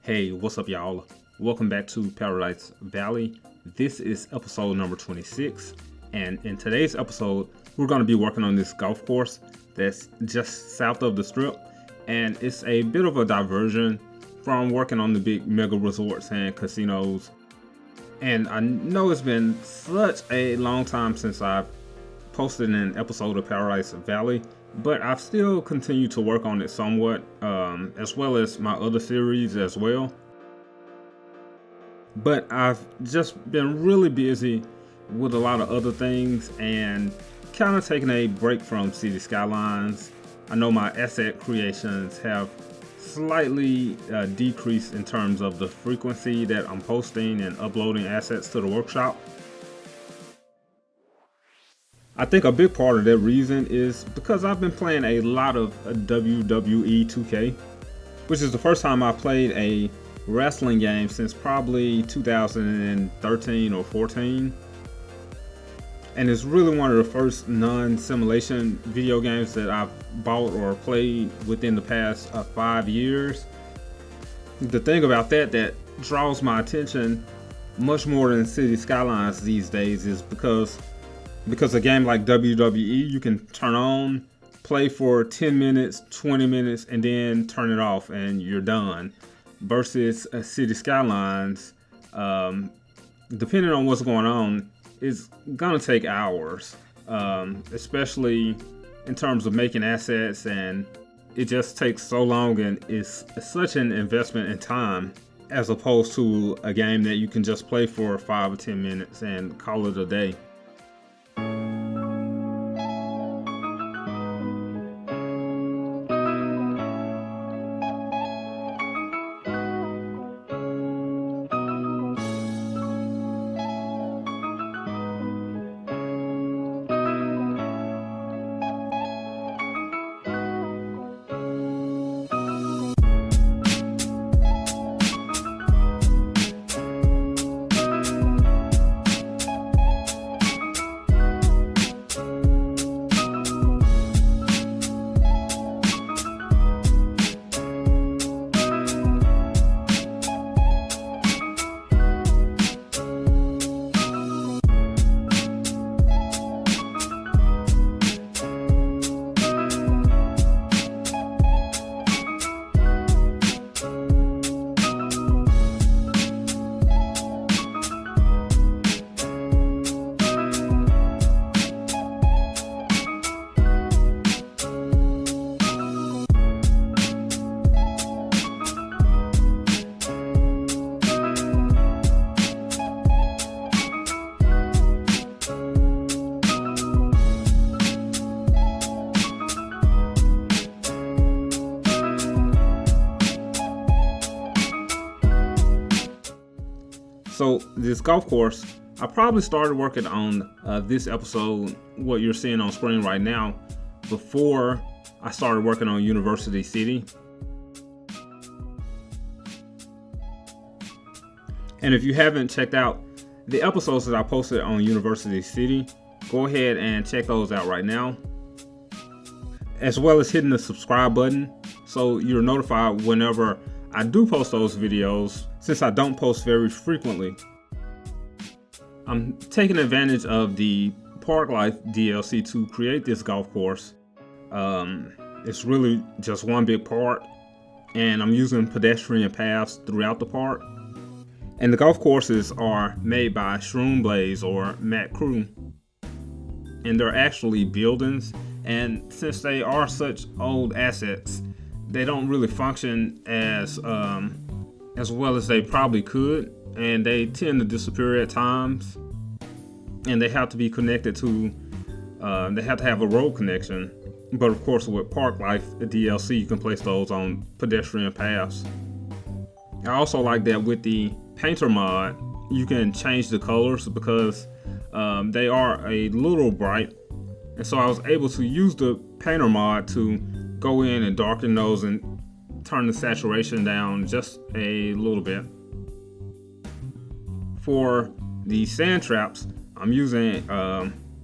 Hey, what's up, y'all? Welcome back to Paradise Valley. This is episode number 26, and in today's episode, we're going to be working on this golf course that's just south of the Strip, and it's a bit of a diversion from working on the big mega resorts and casinos. And I know it's been such a long time since I've posted an episode of Paradise Valley, but I've still continued to work on it somewhat, as well as my other series as well. But I've just been really busy with a lot of other things and kind of taking a break from Cities Skylines. I know my asset creations have slightly decreased in terms of the frequency that I'm posting and uploading assets to the workshop. I think a big part of that reason is because I've been playing a lot of WWE 2K, which is the first time I played a wrestling game since probably 2013 or 14. And it's really one of the first non-simulation video games that I've bought or played within the past 5 years. The thing about that draws my attention much more than Cities Skylines these days is because a game like WWE, you can turn on, play for 10 minutes, 20 minutes, and then turn it off and you're done. Versus Cities Skylines, depending on what's going on, it's gonna take hours, especially in terms of making assets, and it just takes so long, and it's such an investment in time as opposed to a game that you can just play for 5 or 10 minutes and call it a day. So this golf course, I probably started working on this episode, what you're seeing on screen right now, before I started working on University City. And if you haven't checked out the episodes that I posted on University City, go ahead and check those out right now, as well as hitting the subscribe button so you're notified whenever I do post those videos, since I don't post very frequently. I'm taking advantage of the Park Life DLC to create this golf course. It's really just one big park, and I'm using pedestrian paths throughout the park. And the golf courses are made by Shroom Blaze or Matt Crew, and they're actually buildings. And since they are such old assets, they don't really function as well as they probably could, and they tend to disappear at times. And they have to be connected to, they have to have a road connection. But of course, with Park Life DLC, you can place those on pedestrian paths. I also like that with the painter mod, you can change the colors because they are a little bright. And so I was able to use the painter mod to go in and darken those and turn the saturation down just a little bit. For these sand traps, I'm using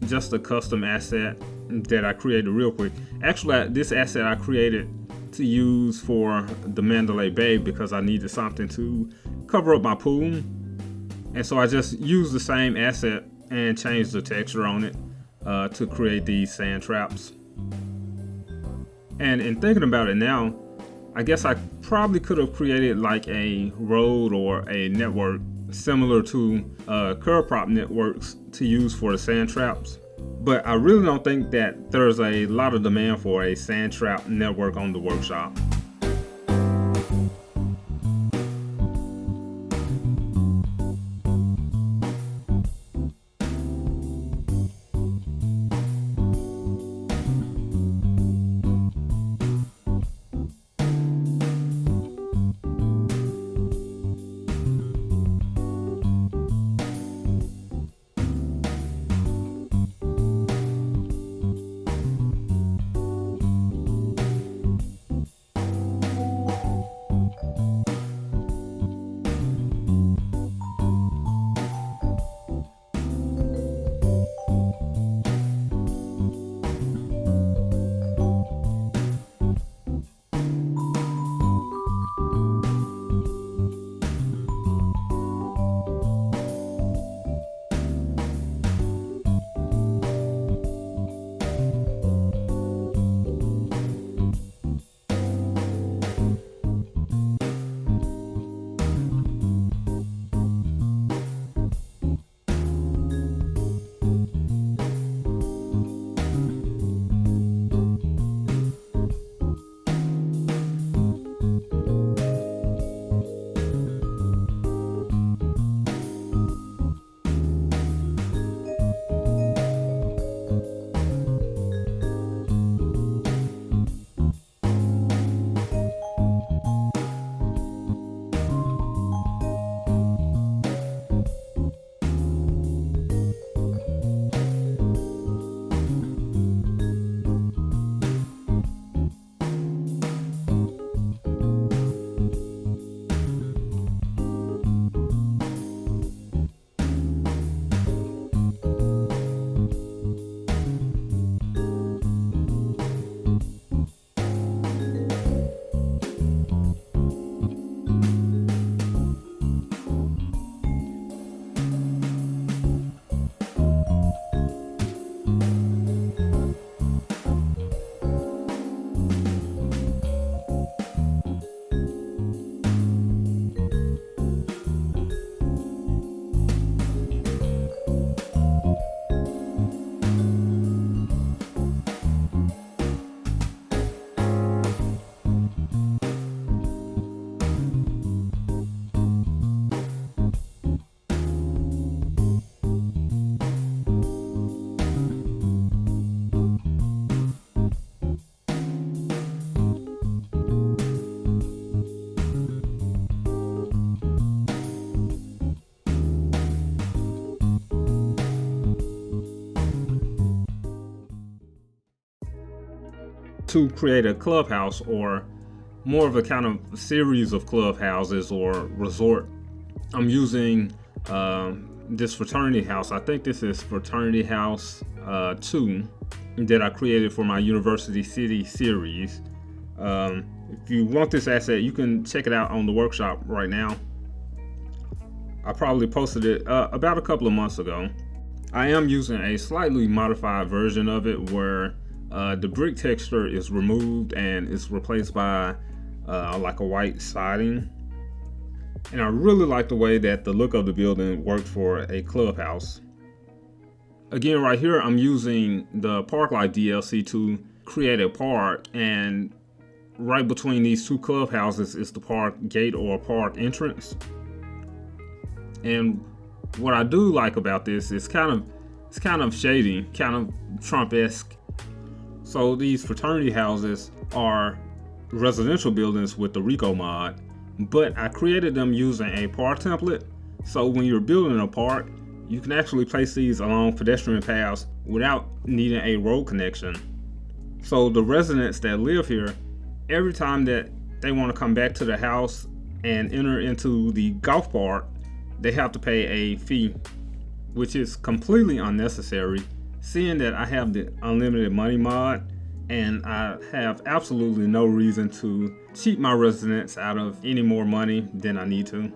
just a custom asset that I created real quick. Actually, this asset I created to use for the Mandalay Bay because I needed something to cover up my pool. And so I just used the same asset and changed the texture on it to create these sand traps. And in thinking about it now, I guess I probably could have created like a road or a network similar to curb prop networks to use for the sand traps. But I really don't think that there's a lot of demand for a sand trap network on the workshop. To create a clubhouse, or more of a kind of series of clubhouses or resort, I'm using this fraternity house. I think this is Fraternity House 2 that I created for my University City series. If you want this asset, you can check it out on the workshop right now. I probably posted it about a couple of months ago. I am using a slightly modified version of it where the brick texture is removed and it's replaced by like a white siding. And I really like the way that the look of the building worked for a clubhouse. Again, right here, I'm using the Parklight DLC to create a park, and right between these two clubhouses is the park gate or park entrance. And what I do like about this is it's kind of shady, kind of Trump-esque. So these fraternity houses are residential buildings with the Rico mod, but I created them using a park template. So when you're building a park, you can actually place these along pedestrian paths without needing a road connection. So the residents that live here, every time that they want to come back to the house and enter into the golf park, they have to pay a fee. which is completely unnecessary, seeing that I have the unlimited money mod and I have absolutely no reason to cheat my residents out of any more money than I need to.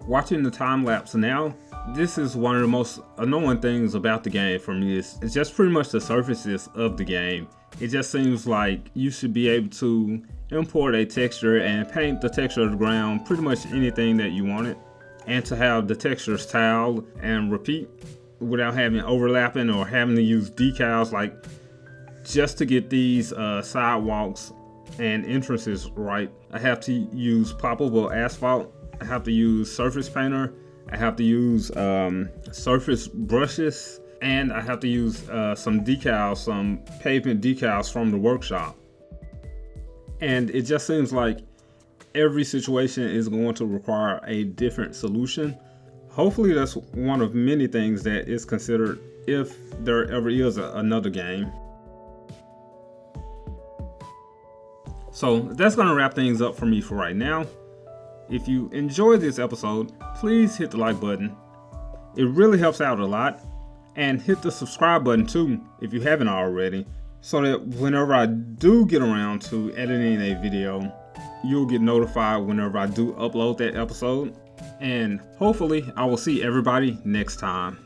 Watching the time lapse now, this is one of the most annoying things about the game for me. It's just pretty much the surfaces of the game. It just seems like you should be able to import a texture and paint the texture of the ground pretty much anything that you wanted, and to have the textures tiled and repeat without having overlapping or having to use decals. Like, just to get these sidewalks and entrances right, I have to use ploppable asphalt. I have to use surface painter, I have to use surface brushes, and I have to use some decals, some pavement decals from the workshop. And it just seems like every situation is going to require a different solution. Hopefully that's one of many things that is considered if there ever is another game. So that's going to wrap things up for me for right now. If you enjoyed this episode, please hit the like button. It really helps out a lot. And hit the subscribe button too if you haven't already, so that whenever I do get around to editing a video, you'll get notified whenever I do upload that episode. And hopefully I will see everybody next time.